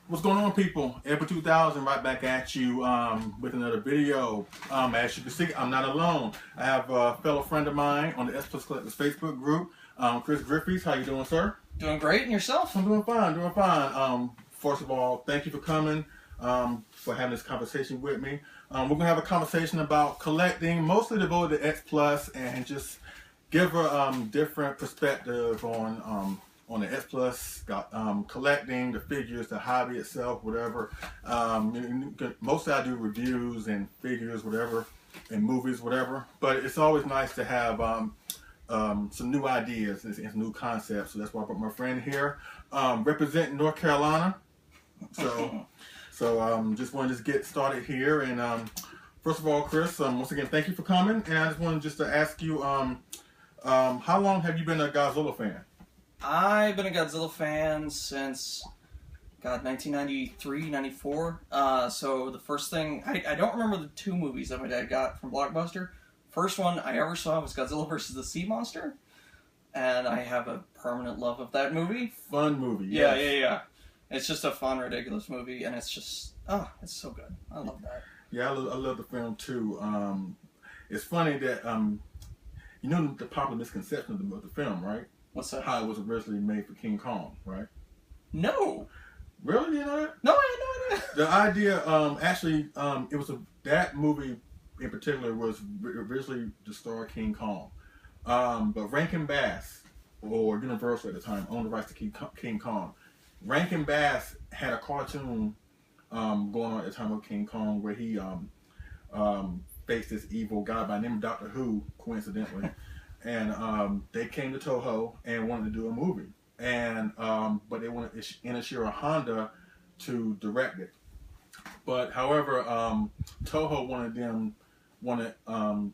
What's going on, people? April 2000 right back at you with another video. As you can see, I'm not alone. I have a fellow friend of mine on the XPlus Collectors Facebook group, Chris Griffiths. How you doing, sir? Doing great, and yourself? I'm doing fine, doing fine. First of all, thank you for coming, for having this conversation with me. We're going to have a conversation about collecting, mostly devoted to XPlus, and just give a different perspective on the XPlus, collecting the figures, the hobby itself, whatever. Mostly I do reviews and figures, whatever, and movies, whatever. But it's always nice to have some new ideas and new concepts. So that's why I brought my friend here, representing North Carolina. So just want to just get started here. And first of all, Chris, once again, thank you for coming. And I just wanted just to ask you, how long have you been a Godzilla fan? I've been a Godzilla fan since, 1993, 94. So the first thing, I don't remember the two movies that my dad got from Blockbuster. First one I ever saw was Godzilla versus the Sea Monster. And I have a permanent love of that movie. Fun movie, yes. Yeah. It's just a fun, ridiculous movie, and it's just, it's so good. I love that. Yeah, I love the film too. It's funny that, you know the popular misconception of the film, right? What's that? How it was originally made for King Kong, right? No. Really? You know that? No, I had no idea. The idea, actually, it was that movie in particular was originally to star King Kong. But Rankin Bass, or Universal at the time, owned the rights to King Kong. Rankin Bass had a cartoon going on at the time of King Kong where he faced this evil guy by the name of Doctor Who, coincidentally. And they came to Toho and wanted to do a movie. And but they wanted Inashiro Honda to direct it. But however, Toho wanted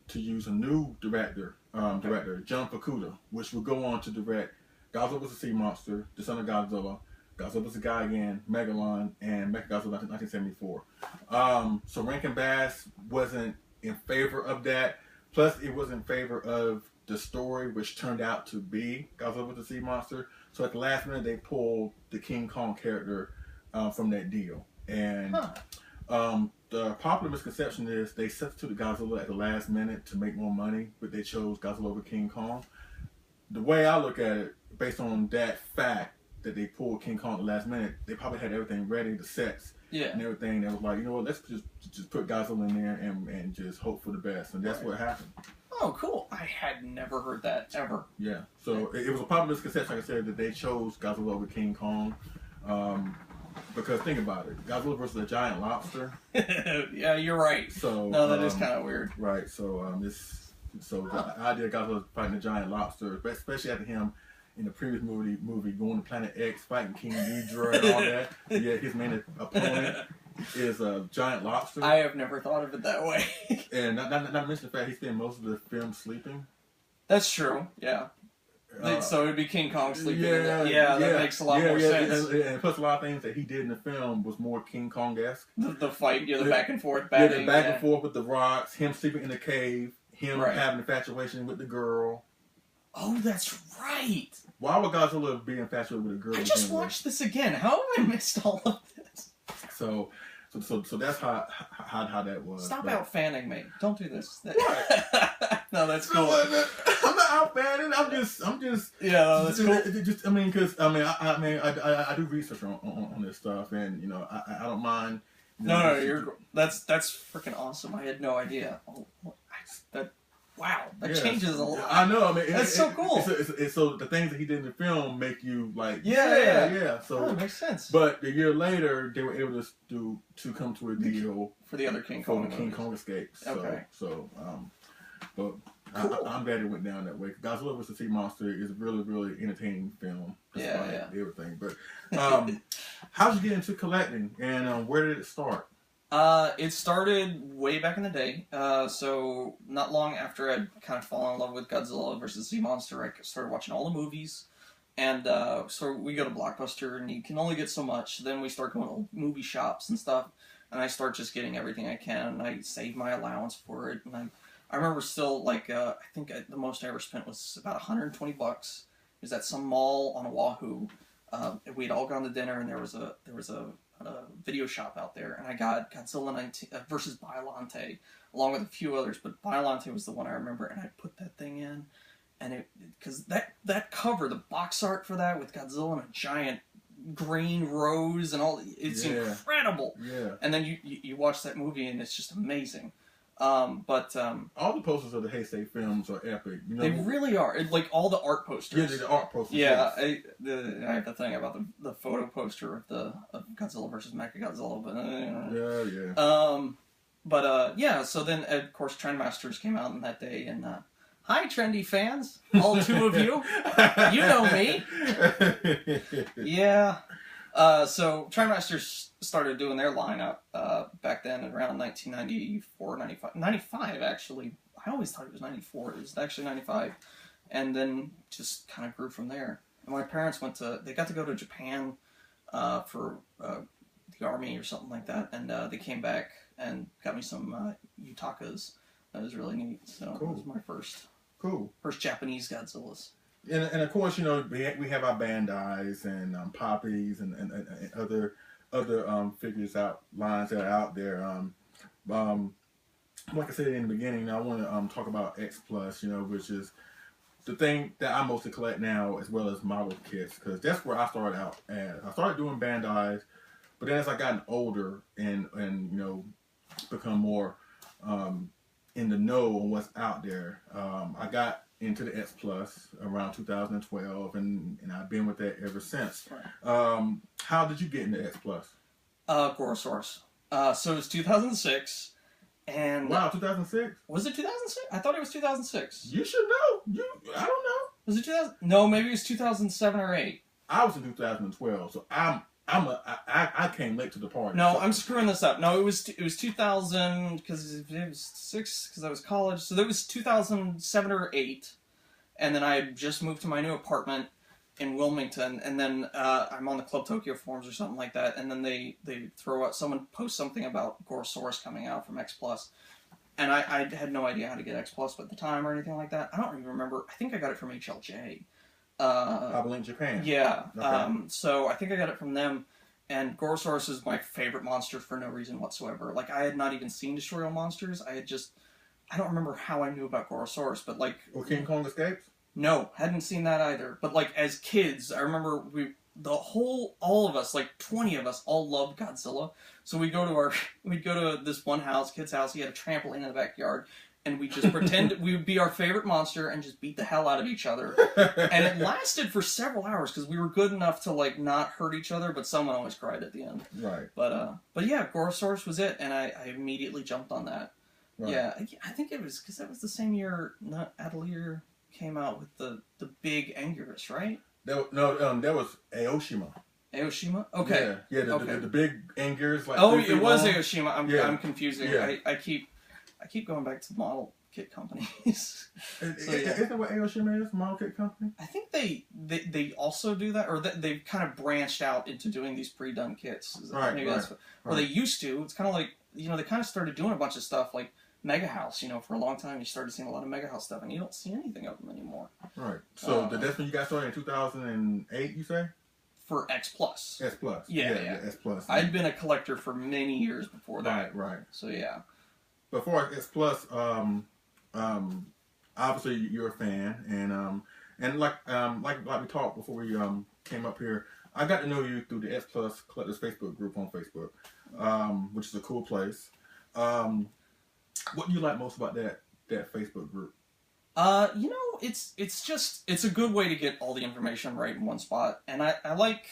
to use a new director, John Fukuda, which would go on to direct Godzilla vs. Sea Monster, The Son of Godzilla, Godzilla vs. Gigan, Megalon, and Mechagodzilla 1974. So Rankin Bass wasn't in favor of that. Plus, it was in favor of the story, which turned out to be Godzilla vs. Sea Monster. So at the last minute, they pulled the King Kong character from that deal. And the popular misconception is they substituted Godzilla at the last minute to make more money, but they chose Godzilla over King Kong. The way I look at it, based on that fact that they pulled King Kong at the last minute, they probably had everything ready, the sets and everything. They was like, you know what, let's just put Godzilla in there and just hope for the best. And that's what happened. Oh, cool. I had never heard that, ever. Yeah. So it was a popular misconception, like I said, that they chose Godzilla over King Kong. Because think about it, Godzilla versus a giant lobster. Yeah, you're right. So no, that is kind of weird. Right. So the idea of Godzilla fighting a giant lobster, especially after him in the previous movie going to Planet X, fighting King Ghidorah and all that. Yeah, his main opponent is a giant lobster. I have never thought of it that way. And not to mention the fact he spent most of the film sleeping. That's true. Yeah. So it'd be King Kong sleeping. That makes a lot more sense. And plus, a lot of things that he did in the film was more King Kong-esque. The fight, the back and forth batting. The back and forth with the rocks, him sleeping in the cave, him having infatuation with the girl. Oh, that's right. Why would Godzilla be infatuated with a girl? I just watched this again. How have I missed all of this? So that's how that was. Stop out-fanning me. Don't do this. What? No, that's cool. I'm not out-fanning. I'm just. Yeah, no, that's cool. I do research on this stuff, and I don't mind. That's freaking awesome. I had no idea. Wow, that changes a lot. I know. That's so cool. So the things that he did in the film make you like, yeah. So it makes sense. But a year later, they were able to come to a deal for the other King Kong. For the King Kong escapes. Okay. But cool. I'm glad it went down that way. Godzilla vs. Sea Monster is a really, really entertaining film. Despite everything. But how'd you get into collecting, and where did it start? It started way back in the day. So not long after I'd kind of fallen in love with Godzilla vs. Sea Monster, I started watching all the movies. And so we go to Blockbuster, and you can only get so much. Then we start going to movie shops and stuff, and I start just getting everything I can, and I save my allowance for it. And I remember still, I think the most I ever spent was about $120. It was at some mall on Oahu. We'd all gone to dinner, and there was a video shop out there, and I got Godzilla 19 versus Biollante, along with a few others, but Biollante was the one I remember, and I put that thing in, and because that cover, the box art for that with Godzilla and a giant green rose and all, it's incredible. Yeah. And then you watch that movie, and it's just amazing. All the posters of the Heisei films are epic. You know, they really are. Like all the art posters. Yeah, the art posters. Yeah, I have the thing about the photo poster of Godzilla versus Mechagodzilla, but yeah. So then, of course, Trendmasters came out on that day, and hi, trendy fans, all two of you, you know me. Yeah. So Trendmasters started doing their lineup back then around 1994, 95 actually. I always thought it was 94. It was actually 95. And then just kind of grew from there. And my parents they got to go to Japan for the army or something like that. And they came back and got me some Yutakas. That was really neat. So cool. It was my first Japanese Godzillas. And of course, you know, we have our Bandais and Poppies and other figures lines that are out there. Like I said in the beginning, I want to talk about XPlus, you know, which is the thing that I mostly collect now, as well as model kits, because that's where I started out at. I started doing Bandais, but then as I gotten older and you know, become more in the know on what's out there, I got into the XPlus around 2012, and I've been with that ever since. Right. How did you get into XPlus? Gorosaurus. So it was 2006. And wow, 2006? Was it 2006? I thought it was 2006. You should know. I don't know. Was it 2000? No, maybe it was 2007 or 8. I was in 2012, so I came late to the party. No, so. I'm screwing this up. No, it was 2000 because it was 6 because I was college. So that was 2007 or 8, and then I had just moved to my new apartment in Wilmington, and then I'm on the Club Tokyo forums or something like that, and then they throw out, someone posts something about Gorosaurus coming out from XPlus, and I had no idea how to get XPlus at the time or anything like that. I don't even remember. I think I got it from HLJ. I believe Japan. Yeah. Okay. So I think I got it from them, and Gorosaurus is my favorite monster for no reason whatsoever. Like, I had not even seen Destroy All Monsters. I don't remember how I knew about Gorosaurus, but like... Or King Kong Escapes? No, hadn't seen that either. But like, as kids, I remember all of us, like 20 of us, all loved Godzilla. So we'd go to this one kid's house. He had a trampoline in the backyard, and we just pretend we would be our favorite monster and just beat the hell out of each other. And it lasted for several hours because we were good enough to like not hurt each other, but someone always cried at the end. Right. But yeah, Gorosaurus was it, and I immediately jumped on that. Right. Yeah, I think it was because that was the same year Atelier came out with the big Anguirus, right? That was Aoshima. Aoshima? Okay. Yeah, the big Anguirus. Like it was Aoshima. I'm confusing. Yeah. I keep going back to model kit companies. Isn't that what Aoshima is? Model kit company? I think they also do that, or they've kind of branched out into doing these pre-done kits. Right. Or they used to. It's kind of like, you know, they kind of started doing a bunch of stuff like Mega House, you know, for a long time you started seeing a lot of Mega House stuff, and you don't see anything of them anymore. Right. So that's when you got started in 2008, you say? For XPlus. XPlus. Yeah. XPlus. I'd been a collector for many years before that. Right. So yeah. Before XPlus, obviously you're a fan, and like we talked before we came up here, I got to know you through the XPlus Collectors Facebook group on Facebook, which is a cool place. What do you like most about that Facebook group? You know, it's a good way to get all the information right in one spot, and I like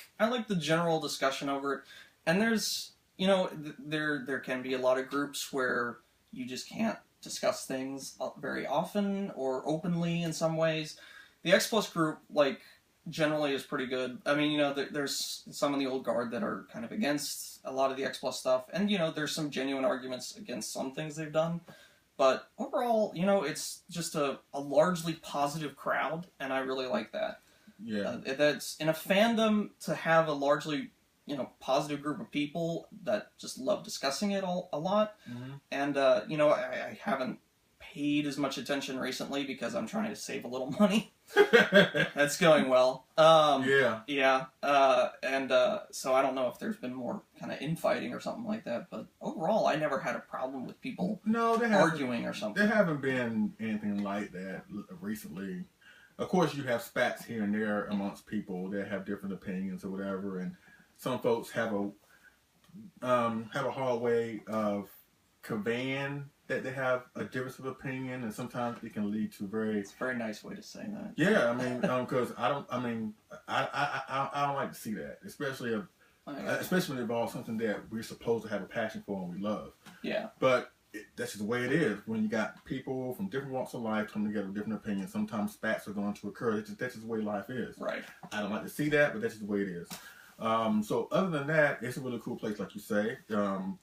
the general discussion over it. And there's, you know, there can be a lot of groups where you just can't discuss things very often or openly in some ways. The XPlus group, like, generally is pretty good. I mean, you know, there's some in the old guard that are kind of against a lot of the XPlus stuff, and, you know, there's some genuine arguments against some things they've done. But overall, you know, it's just a largely positive crowd, and I really like that. Yeah. That's in a fandom, to have a largely, you know, positive group of people that just love discussing it a lot. Mm-hmm. And, you know, I haven't paid as much attention recently because I'm trying to save a little money. That's going well. Yeah. Yeah. So I don't know if there's been more kind of infighting or something like that, but overall, I never had a problem with people arguing or something. There haven't been anything like that recently. Of course, you have spats here and there amongst people that have different opinions or whatever, and some folks have a hard way of conveying that they have a difference of opinion, and sometimes it can lead to It's a very nice way to say that. Yeah, I mean, because I don't like to see that, especially when it involves something that we're supposed to have a passion for and we love. Yeah. But that's just the way it is. When you got people from different walks of life coming together with different opinions, sometimes spats are going to occur. That's just the way life is. Right. I don't like to see that, but that's just the way it is. So other than that, it's a really cool place, like you say.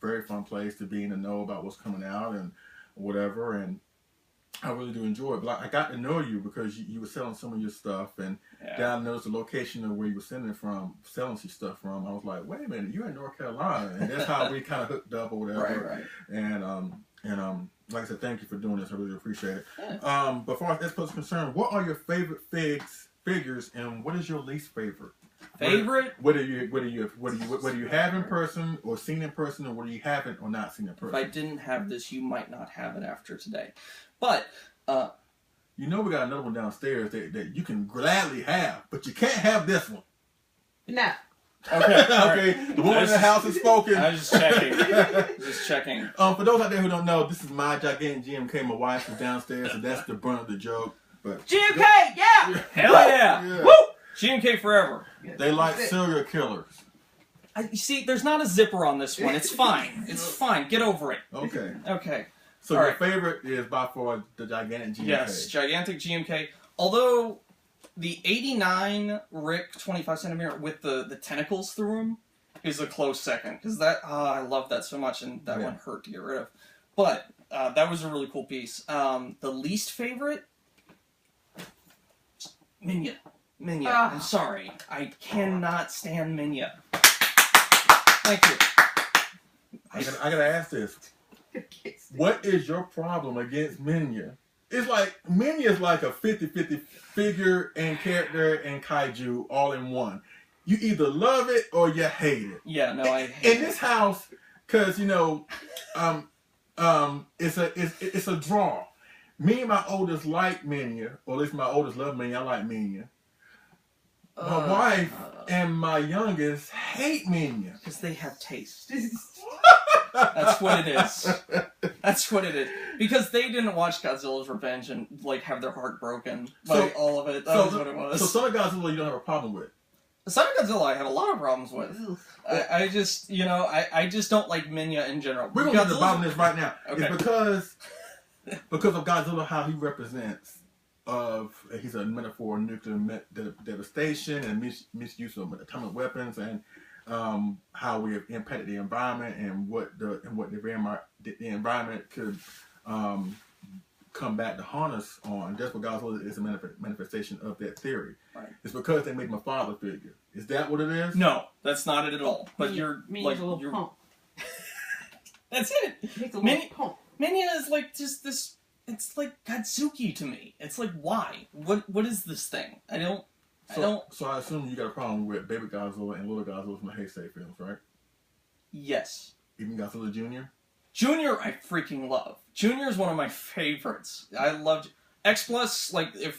Very fun place to be in the know about what's coming out and whatever. And I really do enjoy it. But I got to know you because you were selling some of your stuff, and then I noticed the location of where you were selling some stuff from. I was like, wait a minute, you're in North Carolina, and that's how we kind of hooked up or whatever. Right. And like I said, thank you for doing this. I really appreciate it. Yeah. But as far as XPlus is concerned, what are your favorite figures, and what is your least favorite? Favorite? What do you have in person or seen in person, or what do you haven't or not seen in person? If I didn't have this, you might not have it after today. But we got another one downstairs that you can gladly have, but you can't have this one. No. Okay. Okay. The woman in the house has spoken. I was just checking. For those out there who don't know, this is my gigantic GMK. My wife is downstairs, so that's the brunt of the joke. But GMK, yeah! Hell yeah! Woo! GMK forever. They like serial killers. You see, there's not a zipper on this one. It's fine. It's fine. Get over it. Okay. Okay. So your favorite is by far the gigantic GMK. Yes, gigantic GMK. Although the 89 Rick 25 centimeter with the tentacles through him is a close second, because I love that so much, and that one hurt to get rid of. But that was a really cool piece. The least favorite, Minya. I'm sorry. I cannot stand Minya. Thank you. I gotta ask this. What is your problem against Minya? It's like, Minya is like a 50-50 figure and character and kaiju all in one. You either love it or you hate it. Yeah, no, I hate it. In this house, because, it's a draw. Me and my oldest like Minya, or at least my oldest love Minya. I like Minya. My wife and my youngest hate Minya. Because they have taste. That's what it is. That's what it is. Because they didn't watch Godzilla's Revenge and have their heart broken by all of it. That was what it was. So Son of Godzilla you don't have a problem with? Son of Godzilla I have a lot of problems with. I just don't like Minya in general. We're going to get to the bottom of this right now. Okay. It's because of Godzilla, how he represents he's a metaphor of nuclear devastation and misuse of atomic weapons, and how we have impacted the environment, and what the environment could come back to haunt us on. That's what Godzilla is, a manifestation of that theory. Right. It's because they made him a father figure. Is that what it is? No, that's not it at all. But you're pump. That's it. Minya is just this. It's like Godzuki to me. It's like, why? What is this thing? I don't. So I assume you got a problem with Baby Godzilla and Little Godzilla from the Heisei films, right? Yes. Even Godzilla Jr.? Junior, I freaking love. Junior is one of my favorites. I loved XPlus.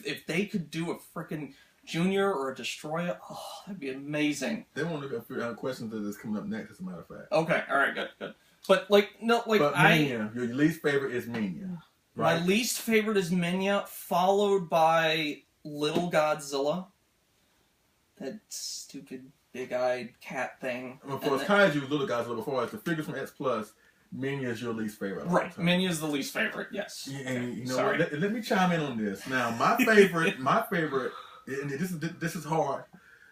If they could do a freaking Junior or a Destroyer, that'd be amazing. They want to look at questions that is coming up next, as a matter of fact. Okay, all right, good. But Minya, your least favorite is Minya. Right? My least favorite is Minya, followed by Little Godzilla. That stupid big-eyed cat thing. For kaiju, Little Godzilla, before it's the figures from XPlus, Minya is your least favorite. Right, Minya is the least favorite, yes. And you know what? Let me chime in on this. Now, my favorite, and this is hard.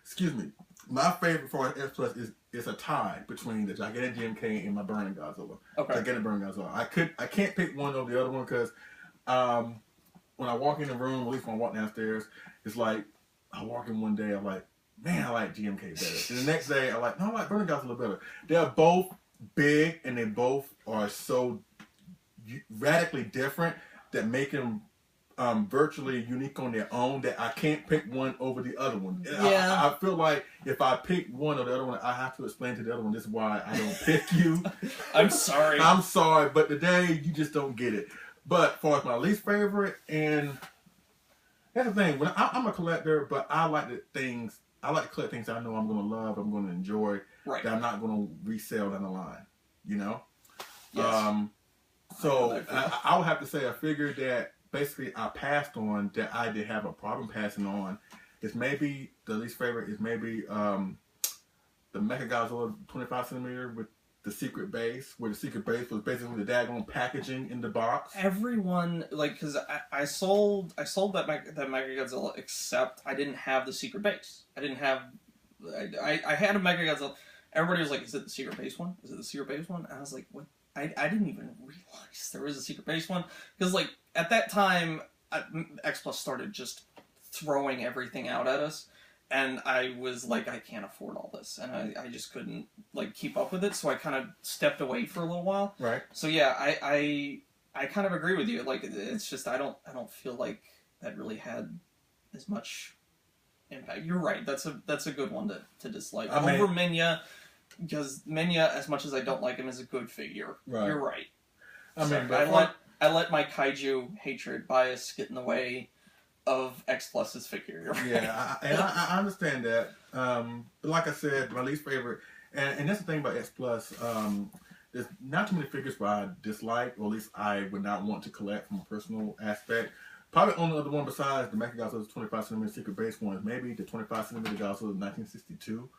Excuse me. My favorite for XPlus is a tie between the gigantic GMK and my Burning Godzilla. Okay. Gigantic Burning Godzilla. I can't pick one over the other one because when I walk in the room, at least when I walk downstairs, it's like I walk in one day, I'm like, man, I like GMK better. And the next day, I'm like, no, I like Burning Godzilla better. They're both big and they both are so radically different that make them virtually unique on their own that I can't pick one over the other one. Yeah. I feel like if I pick one or the other one, I have to explain to the other one, this is why I don't pick you. I'm sorry. I'm sorry, but today you just don't get it. But for my least favorite, and that's the thing, when I'm a collector, but I like to collect things I know I'm going to love, I'm going to enjoy, right. that I'm not going to resell down the line, you know? Yes. So I would have to say a figure that basically I passed on that I did have a problem passing on is maybe the least favorite is maybe the Mechagodzilla 25 centimeter with the secret base, where the secret base was basically the daggone packaging in the box. Everyone, like, because I sold that Mechagodzilla, except I didn't have the secret base. I didn't have, I had a Mechagodzilla. Everybody was like, is it the secret base one? Is it the secret base one? And I was like, what? I didn't even realize there was a secret base one. Because, like, at that time, XPlus started just throwing everything out at us. And I was like, I can't afford all this. And I just couldn't, like, keep up with it. So I kind of stepped away for a little while. Right. So, yeah, I kind of agree with you. Like, it's just, I don't feel like that really had as much impact. You're right. That's a good one to dislike. Over Minya. Because Minya, as much as I don't like him, is a good figure. Right. You're right. I let my kaiju hatred bias get in the way of XPlus's figure. Yeah, I understand that. But like I said, my least favorite, and that's the thing about XPlus. There's not too many figures that I dislike, or at least I would not want to collect from a personal aspect. Probably the only other one besides the Mechagodzilla's 25 centimeter secret base one is maybe the 25 centimeter Godzilla 1962.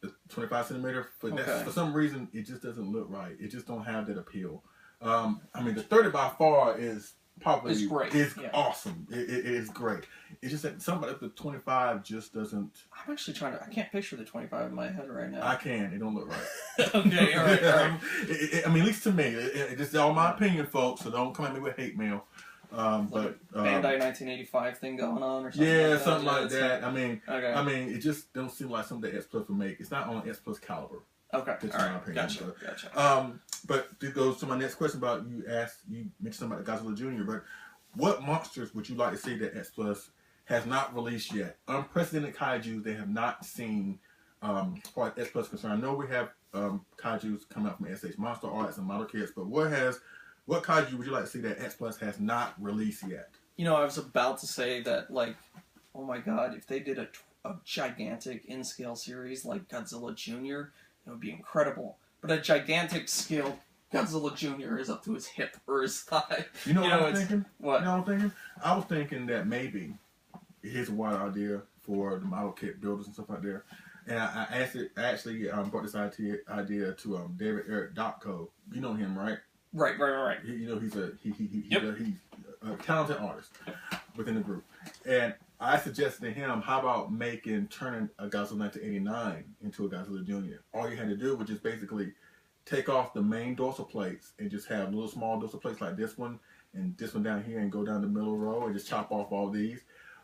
The 25 centimeter, for some reason, it just doesn't look right. It just don't have that appeal. I mean, the 30 by far is probably great. Awesome. It is great. It's just that somebody at the 25 just doesn't. I'm actually trying to. I can't picture the 25 in my head right now. I can. It don't look right. Okay, all right. I mean, at least to me, this is all my opinion, folks. So don't come at me with hate mail. But Bandai 1985 thing going on or something. Yeah, like something like that. Okay. I mean, it just don't seem like something that XPlus would make. It's not on XPlus caliber. Okay, that's all my right. opinion. Gotcha. But this goes to my next question about you mentioned something about Godzilla Jr. But what monsters would you like to see that XPlus has not released yet? Unprecedented kaiju they have not seen. As far as XPlus is concerned, I know we have kaijus coming out from SH Monster Arts and model kits, but what kaiju would you like to see that XPlus has not released yet? You know, I was about to say that, like, oh my god, if they did a gigantic in-scale series like Godzilla Jr., it would be incredible. But a gigantic scale Godzilla Jr. is up to his hip or his thigh. You know what I'm thinking? What? You know what I'm thinking? I was thinking that maybe, here's a wild idea for the model kit builders and stuff like that. And I actually brought this idea to David Eric Dotco. You know him, right? Right. He's a talented artist within the group. And I suggested to him, how about turning a Godzilla 1989 into a Godzilla Jr. All you had to do was just basically take off the main dorsal plates and just have little small dorsal plates like this one and this one down here and go down the middle row and just chop off all these.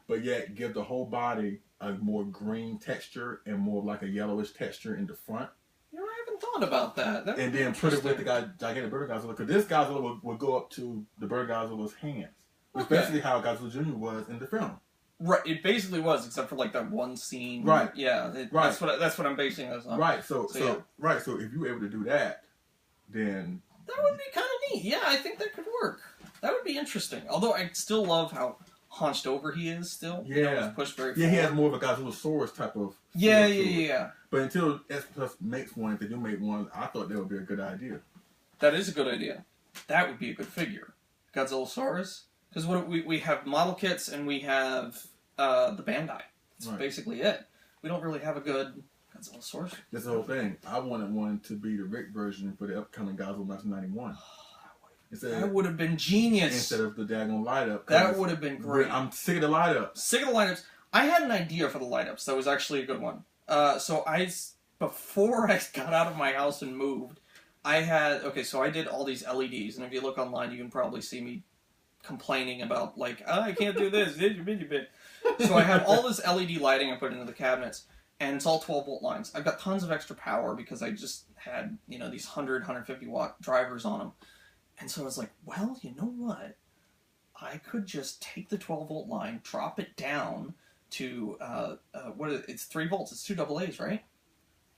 But yet give the whole body a more green texture and more like a yellowish texture in the front. You know, I haven't thought about that. And then put it with the gigantic Bird Godzilla, because this Godzilla would go up to the Bird Godzilla's hands. Which is basically how Godzilla Jr. was in the film. Right, it basically was, except for like that one scene. Right. Yeah. Right. That's what I'm basing this on. Right. So if you were able to do that, then that would be kind of neat. Yeah, I think that could work. That would be interesting. Although I still love how hunched over he is still. Yeah. You know, he's pushed very forward. He has more of a Godzillasaurus type of. Yeah. But until XPlus makes one, if they do make one, I thought that would be a good idea. That is a good idea. That would be a good figure. Godzillasaurus. Because we have model kits and we have the Bandai. That's basically it. We don't really have a good Godzillasaurus. That's the whole thing. I wanted one to be the Rick version for the upcoming Godzilla 1991. That would have been genius. Instead of the daggone light up. That would have been great. I'm sick of the light ups. Sick of the light ups. I had an idea for the light ups. That was actually a good one. Before I got out of my house and moved, I did all these LEDs, and if you look online, you can probably see me complaining about, like, I can't do this. So I have all this LED lighting I put into the cabinets, and it's all 12-volt lines. I've got tons of extra power because I just had, these 150 watt drivers on them. And so I was like, well, you know what? I could just take the 12-volt line, drop it down to it's 3 volts. It's 2 AA's, right?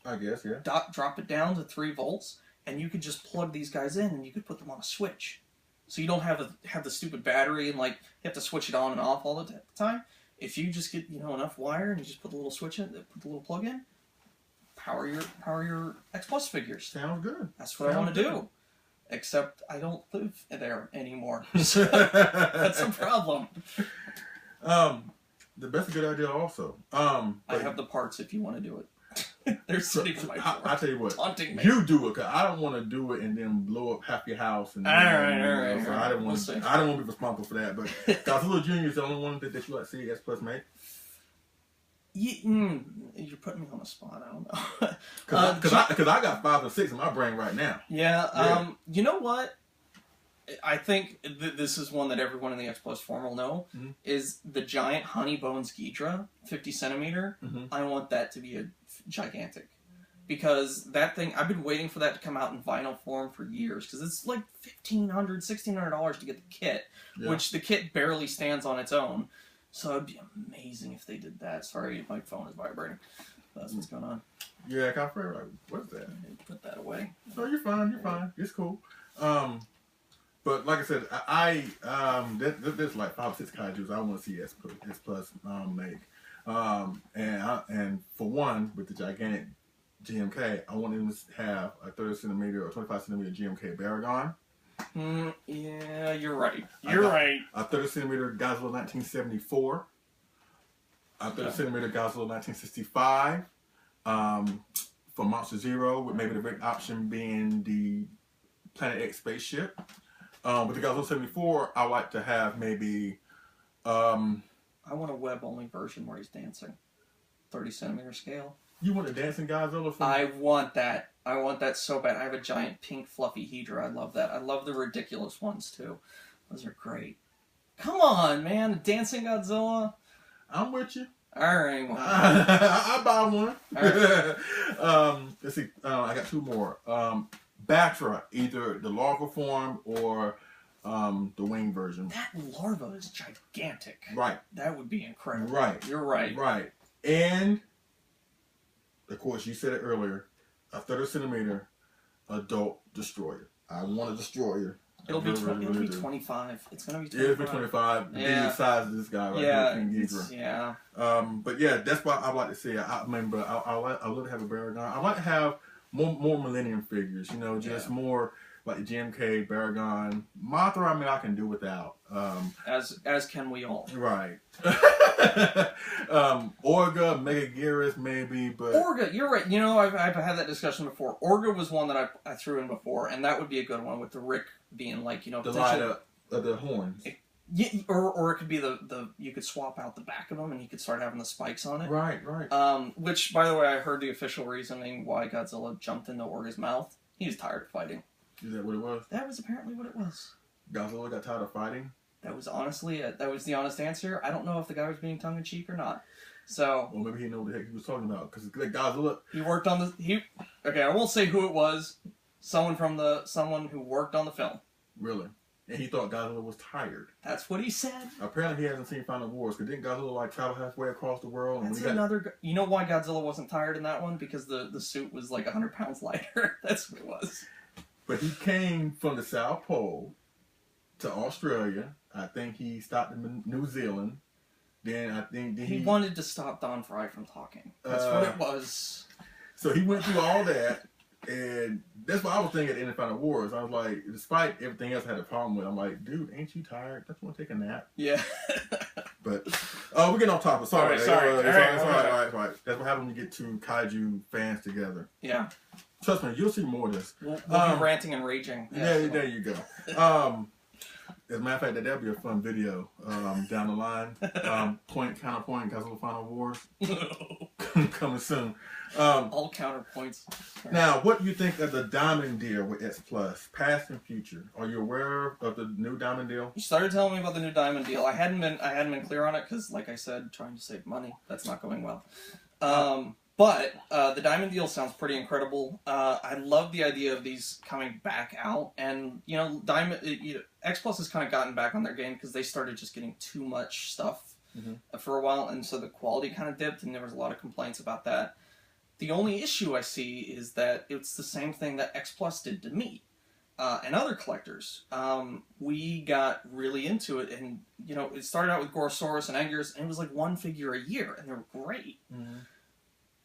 I guess, yeah. Drop it down to 3 volts, and you could just plug these guys in, and you could put them on a switch. So you don't have the stupid battery and like you have to switch it on and off all the time. If you just get enough wire and you just put the little switch in, put the little plug in, power your XPlus figures. Sounds good. That's what I want to do. Except I don't live there anymore. So that's a problem. The best good idea also. I have the parts if you want to do it. They're sitting in my drawer. I tell you what, taunting me. You do it, because I don't want to do it and then blow up half your house. And all right. So I don't want to be responsible for that. But Godzilla Jr. is the only one that you like to see XPlus make. You're putting me on the spot. I don't know. Because I got 5 and 6 in my brain right now. Yeah. You know what? I think this is one that everyone in the XPlus forum will know, is the giant Honey Bones Ghidra, 50 centimeter. I want that to be a gigantic. Because that thing, I've been waiting for that to come out in vinyl form for years, because it's like $1,500, $1,600 to get the kit, which the kit barely stands on its own. So it'd be amazing if they did that. Sorry, my phone is vibrating. That's what's going on. Yeah, I got like, what is that? Put that away. No, you're fine. It's cool. But like I said, there's like 5 or 6 kaijus I want to see XPlus make. And for one, with the gigantic GMK, I want them to have a 30 centimeter or 25 centimeter GMK Baragon. Yeah, you're right. A 30 centimeter Godzilla 1974. A 30 centimeter Godzilla 1965. For Monster Zero, with maybe the big option being the Planet X spaceship. With the Godzilla 74, I like to have maybe... I want a web-only version where he's dancing. 30 centimeter scale. You want a dancing Godzilla? I want that. I want that so bad. I have a giant pink fluffy Hedra. I love that. I love the ridiculous ones, too. Those are great. Come on, man. Dancing Godzilla? I'm with you. All right. Well. I buy one. Right. Let's see. I got 2 more. Batra, either the larva form or the wing version. That larva is gigantic. Right. That would be incredible. Right. You're right. Right. And, of course, you said it earlier, a 30 centimeter adult destroyer. I want a destroyer. It'll be 25. It's going to be 25. Yeah, it'll be 25. Yeah. The size of this guy right here. Yeah. But yeah, that's what I like to see. I remember, I love to have a Baragon. I like to have more Millennium figures, just more like the GMK, Baragon. Mothra, I mean, I can do without. As can we all. Right. Orga, Megaguirus, maybe, but... Orga, you're right. I've had that discussion before. Orga was one that I threw in before, and that would be a good one with the Rick being like, the light of the horns. Yeah, or it could be the you could swap out the back of them and you could start having the spikes on it. Right. Which, by the way, I heard the official reasoning why Godzilla jumped into Orga's mouth. He was tired of fighting. Is that what it was? That was apparently what it was. Godzilla got tired of fighting? That was honestly that was the honest answer. I don't know if the guy was being tongue-in-cheek or not. So... Well, maybe he knew what the heck he was talking about. Because Godzilla... He worked on the... Okay, I won't say who it was. Someone who worked on the film. Really? And he thought Godzilla was tired. That's what he said. Apparently he hasn't seen Final Wars, because didn't Godzilla travel halfway across the world? That's another... You know why Godzilla wasn't tired in that one? Because the suit was like 100 pounds lighter. That's what it was. But he came from the South Pole to Australia. I think he stopped in New Zealand. Then I think... He wanted to stop Don Fry from talking. That's what it was. So he went through all that. And that's what I was thinking at the end of Final Wars. I was like, despite everything else I had a problem with, I'm like, dude, ain't you tired? Don't you want to take a nap? Yeah. But, we're getting off topic. Sorry. Sorry. All right. That's what happens when you get 2 kaiju fans together. Yeah. Trust me, you'll see more of this. We'll be ranting and raging. Yeah, there you go. As a matter of fact, that'll be a fun video down the line. Counterpoint, Godzilla Final Wars. Coming soon. All counterpoints. Now, what do you think of the Diamond deal with XPlus, past and future? Are you aware of the new Diamond deal? You started telling me about the new Diamond deal. I hadn't been clear on it because, like I said, trying to save money. That's not going well. But the Diamond deal sounds pretty incredible. I love the idea of these coming back out, and XPlus has kind of gotten back on their game because they started just getting too much stuff for a while, and so the quality kind of dipped, and there was a lot of complaints about that. The only issue I see is that it's the same thing that XPlus did to me and other collectors. We got really into it, and it started out with Gorosaurus and Anguirus, and it was like one figure a year, and they were great.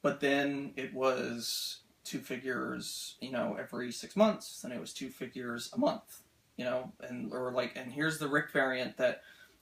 But then it was 2 figures, every 6 months. Then it was 2 figures a month, and here's the Rick variant that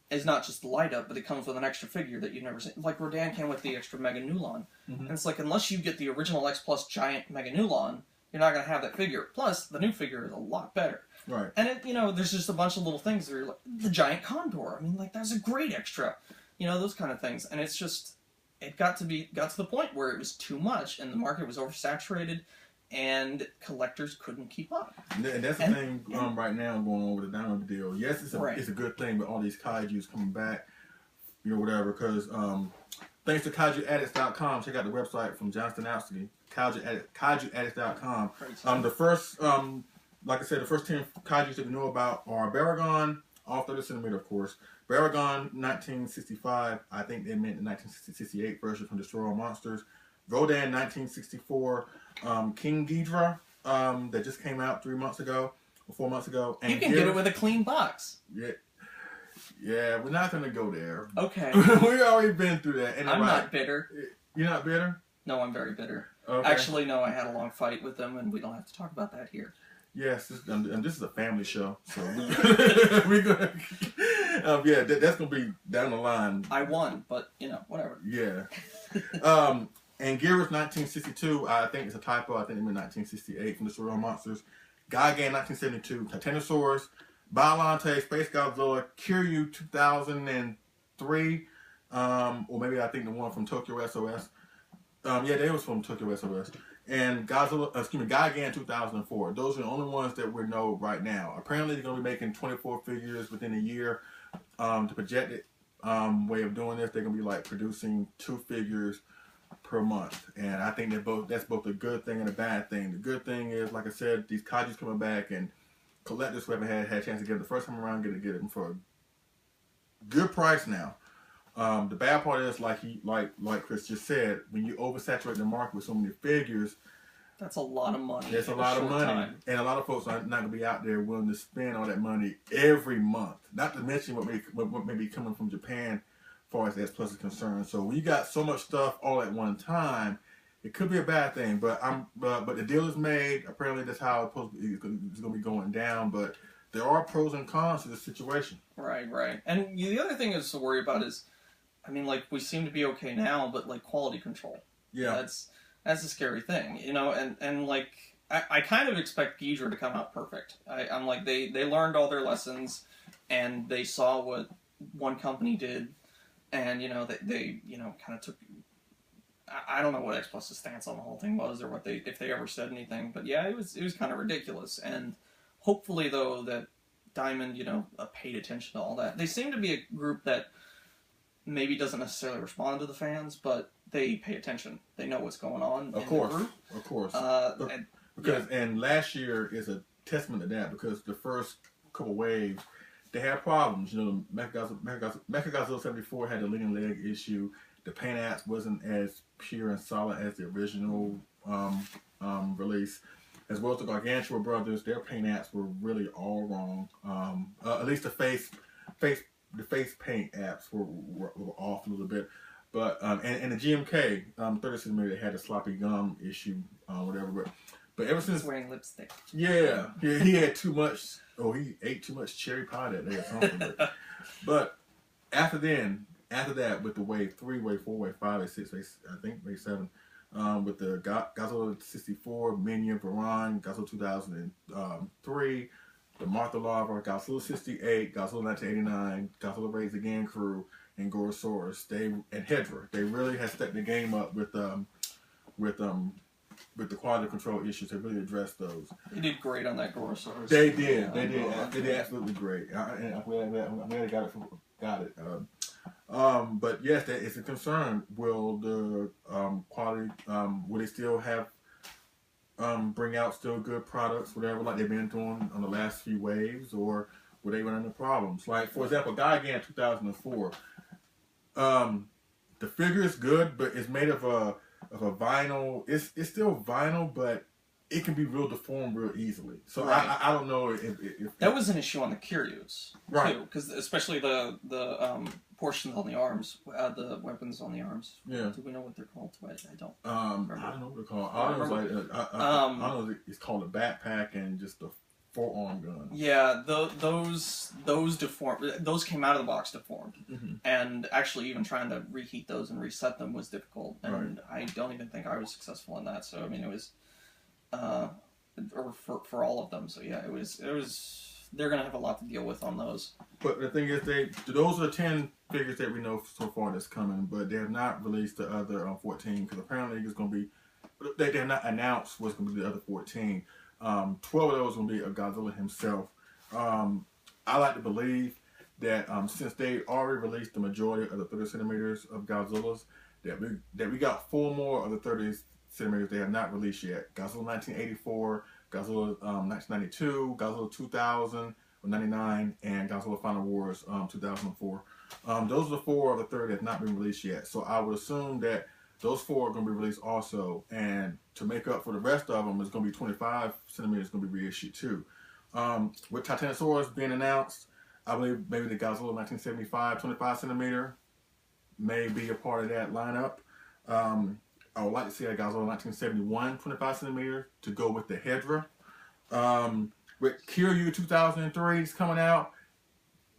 is not just the light up, but it comes with an extra figure that you've never seen. Like Rodan came with the extra Mega Nulon. And it's like, unless you get the original XPlus giant Mega Nulon, you're not going to have that figure. Plus, the new figure is a lot better. Right. And there's just a bunch of little things that are like, the giant Condor. I mean, like, that's a great extra. Those kind of things. And it's just, it got to the point where it was too much, and the market was oversaturated, and collectors couldn't keep up. And that's the thing right now going on with the Diamond deal. Yes, it's a good thing, but all these kaijus coming back, whatever, because thanks to KaijuAddicts.com, check out the website from John Stanowski, KaijuAddicts.com. The first, like I said, the first 10 kaijus that we know about are Baragon, all 30 centimeter, of course. Baragon, 1965. I think they meant the 1968 version from Destroy All Monsters. Rodan, 1964. King Ghidorah, that just came out 4 months ago. And you can get it with a clean box. Yeah, we're not going to go there. Okay. We've already been through that. And I'm not bitter. You're not bitter? No, I'm very bitter. Okay. Actually, no, I had a long fight with them, and we don't have to talk about that here. Yes, and this is a family show, so we're gonna. That's gonna be down the line. I won, but whatever. Yeah. And Gearus 1962, I think it's a typo. I think it meant 1968 from the Destroy All Monsters. Gigan 1972, Titanosaurus, Biollante, Space Godzilla, Kiryu 2003, or maybe I think the one from Tokyo SOS. They was from Tokyo SOS. And Gigan 2004. Those are the only ones that we know right now. Apparently, they're going to be making 24 figures within a year. To project it, way of doing this, they're going to be like producing 2 figures per month. And I think that's both a good thing and a bad thing. The good thing is, like I said, these kaijus coming back, and collectors who haven't had a chance to get it the first time around get them for a good price now. The bad part is, like Chris just said, when you oversaturate the market with so many figures, that's a lot of money. That's a lot of money, and a lot of folks are not going to be out there willing to spend all that money every month. Not to mention what may be coming from Japan, as far as XPlus is concerned. So when you got so much stuff all at one time, it could be a bad thing. But the deal is made. Apparently, that's how it's going to be going down. But there are pros and cons to the situation. Right. And the other thing is to worry about is, we seem to be okay now, but quality control. Yeah. That's a scary thing, and I kind of expect Ghidorah to come out perfect. I'm like, they learned all their lessons, and they saw what one company did, and they kind of took. I don't know what XPlus's stance on the whole thing was, or if they ever said anything, but yeah, it was kind of ridiculous. And hopefully, though, that Diamond paid attention to all that. They seem to be a group that maybe doesn't necessarily respond to the fans, but they pay attention. They know what's going on. Of course. And last year is a testament to that, because the first couple waves, they had problems. Mechagodzilla 74 had the leading leg issue. The paint apps wasn't as pure and solid as the original release. As well as the Gargantua brothers, their paint apps were really all wrong. At least the face paint apps were off a little bit. But and the GMK 30 centimeter had a sloppy gum issue, whatever. But ever since, he's wearing lipstick. Yeah, he had too much. He ate too much cherry pie that day or something. But after that, with the wave 3, wave 4, wave 5, wave 6, wave 7, with the Godzilla 64, Minya, Varan, Godzilla 2003, the Martha Lava, Godzilla 68, Godzilla 1989, Godzilla Raids Again crew, and Gorosaurus, and Hedra. They really have stepped the game up with the quality control issues. They really addressed those. They did great on that Gorosaurus. They did. They did absolutely great. I'm glad they got it. But yes, that is a concern. Will the quality? Will they still have bring out still good products, whatever, like they've been doing on the last few waves, or will they run into problems? Like for example, Gigan 2004. The figure is good, but it's made of a vinyl. It's still vinyl, but it can be real deformed real easily. So Right. I don't know if That was an issue on the Curios, Right. too, because especially the portions on the arms, the weapons on the arms. Yeah. Do we know what they're called? I don't. I don't know what they're called. I know it's called a backpack and just a forearm gun. Yeah, those deformed. Those came out of the box deformed, and actually even trying to reheat those and reset them was difficult. And I don't even think I was successful in that. So I mean, it was, or for all of them. So yeah, it was. They're gonna have a lot to deal with on those. But the thing is, those are the 10 figures that we know so far that's coming, but they have not released the other 14 because apparently it's going to be. They have not announced what's going to be the other 14. 12 of those will be of Godzilla himself. I like to believe that since they already released the majority of the 30 centimeters of Godzillas, that we got 4 more of the 30 centimeters they have not released yet. Godzilla 1984, Godzilla 1992, Godzilla 2000, 99, and Godzilla Final Wars 2004. Those are the 4 of the 30 that have not been released yet. So I would assume that those 4 are going to be released also, and to make up for the rest of them, it's going to be 25 centimeters going to be reissued too. With Titanosaurus being announced, I believe maybe the Godzilla 1975 25 centimeter may be a part of that lineup. I would like to see a Godzilla 1971 25 centimeter to go with the Hedra. With Kiryu 2003 is coming out,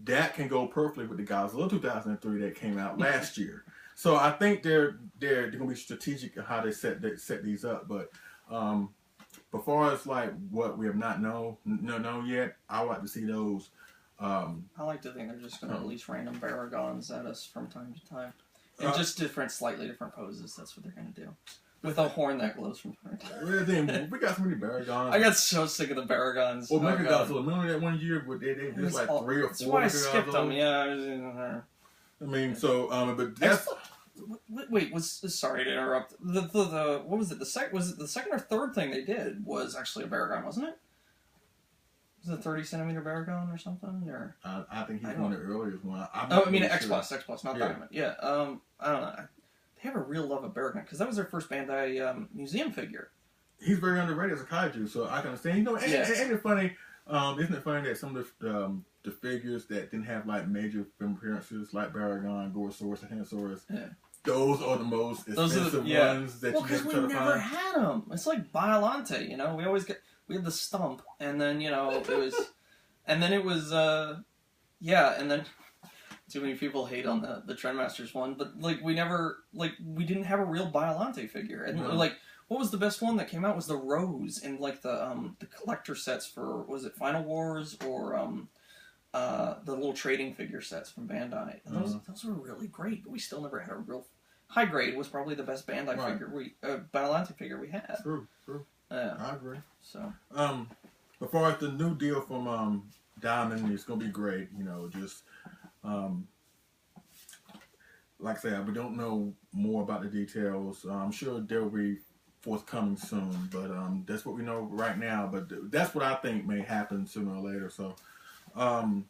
that can go perfectly with the Godzilla 2003 that came out last year. So I think they're going to be strategic in how they set these up. But as far as like what we have not know yet, I would like to see those. I like to think they're just going to release random Baragons at us from time to time. And just slightly different poses. That's what they're going to do. With a horn that glows from time to time. We got so many Baragons. I got so sick of the Baragons. Well, Mega Godzilla. Remember that one year where they just like 3 or 4 That's why I skipped them, yeah. I mean, so, but that's... Wait, sorry to interrupt. The what was it? Was it the second or third thing they did was actually a Baragon, wasn't it? Was it a 30 centimeter Baragon or something? Or I think he's one of the earliest one. I mean XPlus, not Diamond. Yeah. I don't know. They have a real love of Baragon because that was their first Bandai museum figure. He's very underrated as a kaiju, so I can understand. You know, ain't it funny? Isn't it funny that some of the figures that didn't have like major film appearances, like Baragon, Gorosaurus, and Henosaurus, those are the most expensive ones that you never try to find. Well, because we never had them. It's like Biolante, you know. We had the stump, and then it was, and then too many people hate on the Trendmasters one, but like we didn't have a real Biolante figure, and what was the best one that came out was the Rose and like the collector sets for, was it Final Wars or the little trading figure sets from Bandai. Those were really great, but we still never had a real high grade. Was probably the best Bandai figure Biolante figure we had. True. Yeah, I agree. So as far as the new deal from Diamond, it's gonna be great. You know, just like I said, we don't know more about the details. I'm sure there will be forthcoming soon, but that's what we know right now. But that's what I think may happen sooner or later. So, about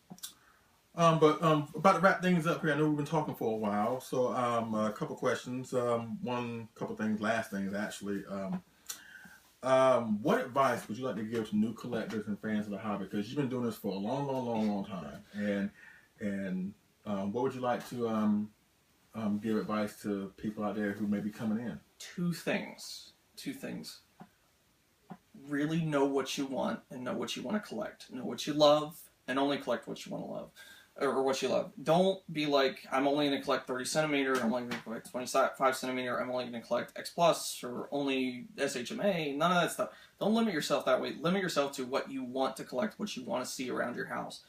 to wrap things up here. I know we've been talking for a while, so a couple questions. Couple things, last things actually. What advice would you like to give to new collectors and fans of the hobby? Because you've been doing this for a long time, and what would you like to give advice to people out there who may be coming in? Two things. Really know what you want and know what you want to collect. Know what you love and only collect what you want to love. Or what you love. Don't be like, I'm only going to collect 30 centimeter, I'm only going to collect 25 centimeter, I'm only going to collect XPlus, or only SHMA, none of that stuff. Don't limit yourself that way. Limit yourself to what you want to collect, what you want to see around your house,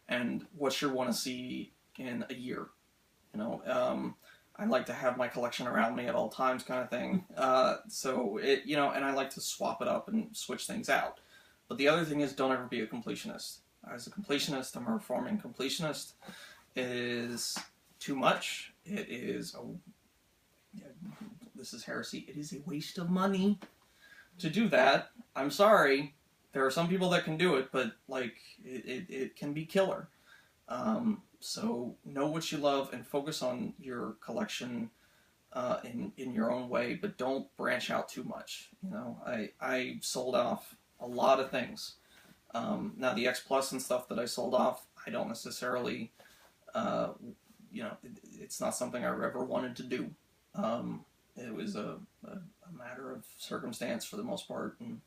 and what you want to see in a year. You know, I like to have my collection around me at all times, kind of thing. And I like to swap it up and switch things out. But the other thing is, don't ever be a completionist. As a completionist, I'm a reforming completionist, is too much. It is this is heresy. It is a waste of money to do that. I'm sorry. There are some people that can do it, but like it can be killer. So know what you love and focus on your collection in your own way, but don't branch out too much. You know, I sold off a lot of things. Now the XPlus and stuff that I sold off, I don't necessarily, you know, it's not something I ever wanted to do. It was a matter of circumstance for the most part, and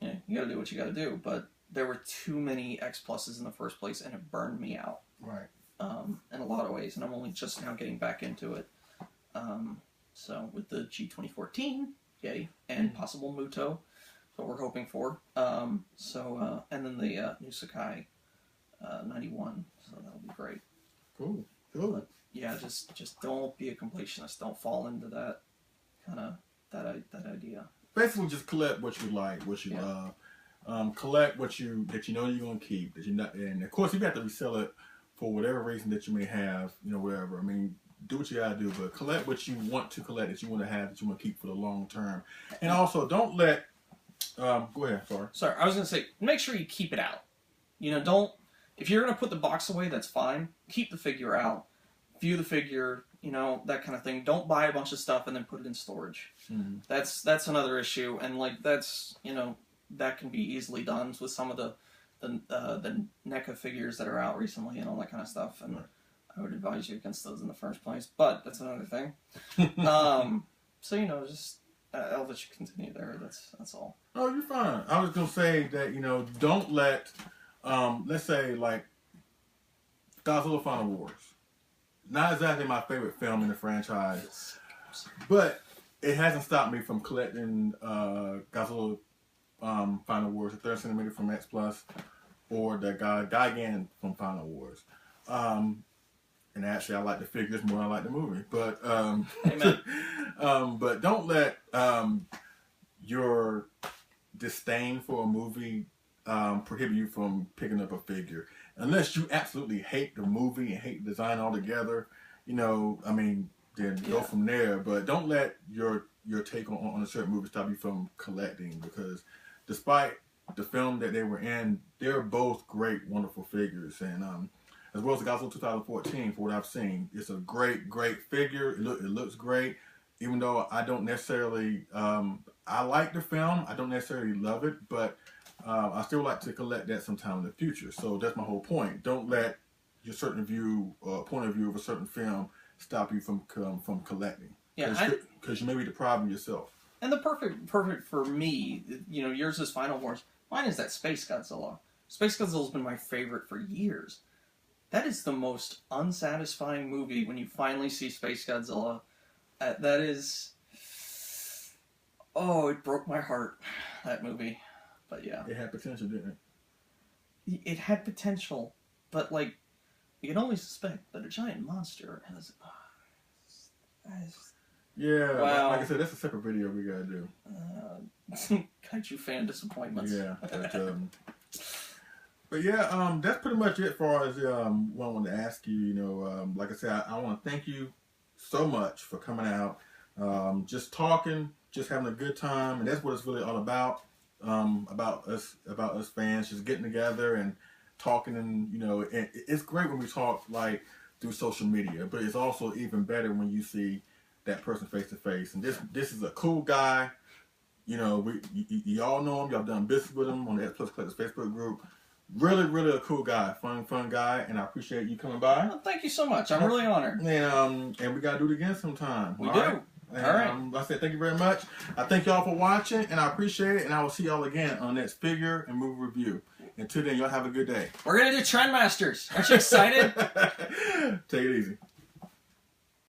yeah, you got to do what you got to do. But there were too many XPluses in the first place, and it burned me out. Right. In a lot of ways, and I'm only just now getting back into it. So with the G2014, yay, and possible Muto, what we're hoping for. And then the new Sakai 91, so that'll be great. Cool. But, yeah, just don't be a completionist. Don't fall into that kind of that idea. Basically, just collect what you like, what you love. Collect what that you know you're gonna keep. That you not, and of course you got to resell it for whatever reason that you may have. You know, whatever. I mean, do what you gotta do, but collect what you want to collect, that you want to have, that you want to keep for the long term. And also, don't let. Go ahead. Sorry, I was gonna say, make sure you keep it out. You know, don't. If you're gonna put the box away, that's fine. Keep the figure out. View the figure. You know, that kind of thing. Don't buy a bunch of stuff and then put it in storage. Mm-hmm. That's another issue, and like that's, you know, that can be easily done with some of the NECA figures that are out recently and all that kind of stuff. And right. I would advise you against those in the first place, but that's another thing. So you know, just I'll let you continue there. That's all. Oh, you're fine. I was gonna say that, you know, don't let let's say like Godzilla Final Wars. Not exactly my favorite film in the franchise, but it hasn't stopped me from collecting Godzilla Final Wars, the 3rd centimeter from XPlus, or the Gigan from Final Wars. And actually, I like the figures more than I like the movie. But but don't let your disdain for a movie prohibit you from picking up a figure. Unless you absolutely hate the movie and hate the design altogether, you know, I mean, then go from there. But don't let your take on a certain movie stop you from collecting, because despite the film that they were in, they're both great, wonderful figures. And as well as the Godzilla 2014, for what I've seen, it's a great figure. It looks great, even though I don't necessarily, I like the film. I don't necessarily love it, but I still like to collect that sometime in the future. So that's my whole point. Don't let your certain view or point of view of a certain film stop you from collecting. Yeah, because you may be the problem yourself. And the perfect for me, you know, yours is Final Wars. Mine is that Space Godzilla. Space Godzilla's been my favorite for years. That is the most unsatisfying movie when you finally see Space Godzilla. That is, it broke my heart, that movie. But yeah. It had potential, didn't it? It had potential, but like, you can only suspect that a giant monster has. Yeah, wow. Like I said, that's a separate video we gotta do. Kaiju fan disappointments. Yeah, but yeah, that's pretty much it for as what I wanted to ask you. You know, like I said, I want to thank you so much for coming out, just talking, just having a good time, and that's what it's really all about. About us fans, just getting together and talking, and you know, it's great when we talk like through social media, but it's also even better when you see that person face to face. And this is a cool guy. You know, y'all know him. Y'all done business with him on the XPlus Collectors Facebook group. Really a cool guy, fun guy, and I appreciate you coming by. Well, thank you so much. I'm really honored. And we gotta do it again sometime. We do. Right? And, all right. Like I said, thank you very much. I thank y'all for watching, and I appreciate it. And I will see y'all again on next figure and movie review. Until then, y'all have a good day. We're gonna do Trendmasters. Aren't you excited? Take it easy.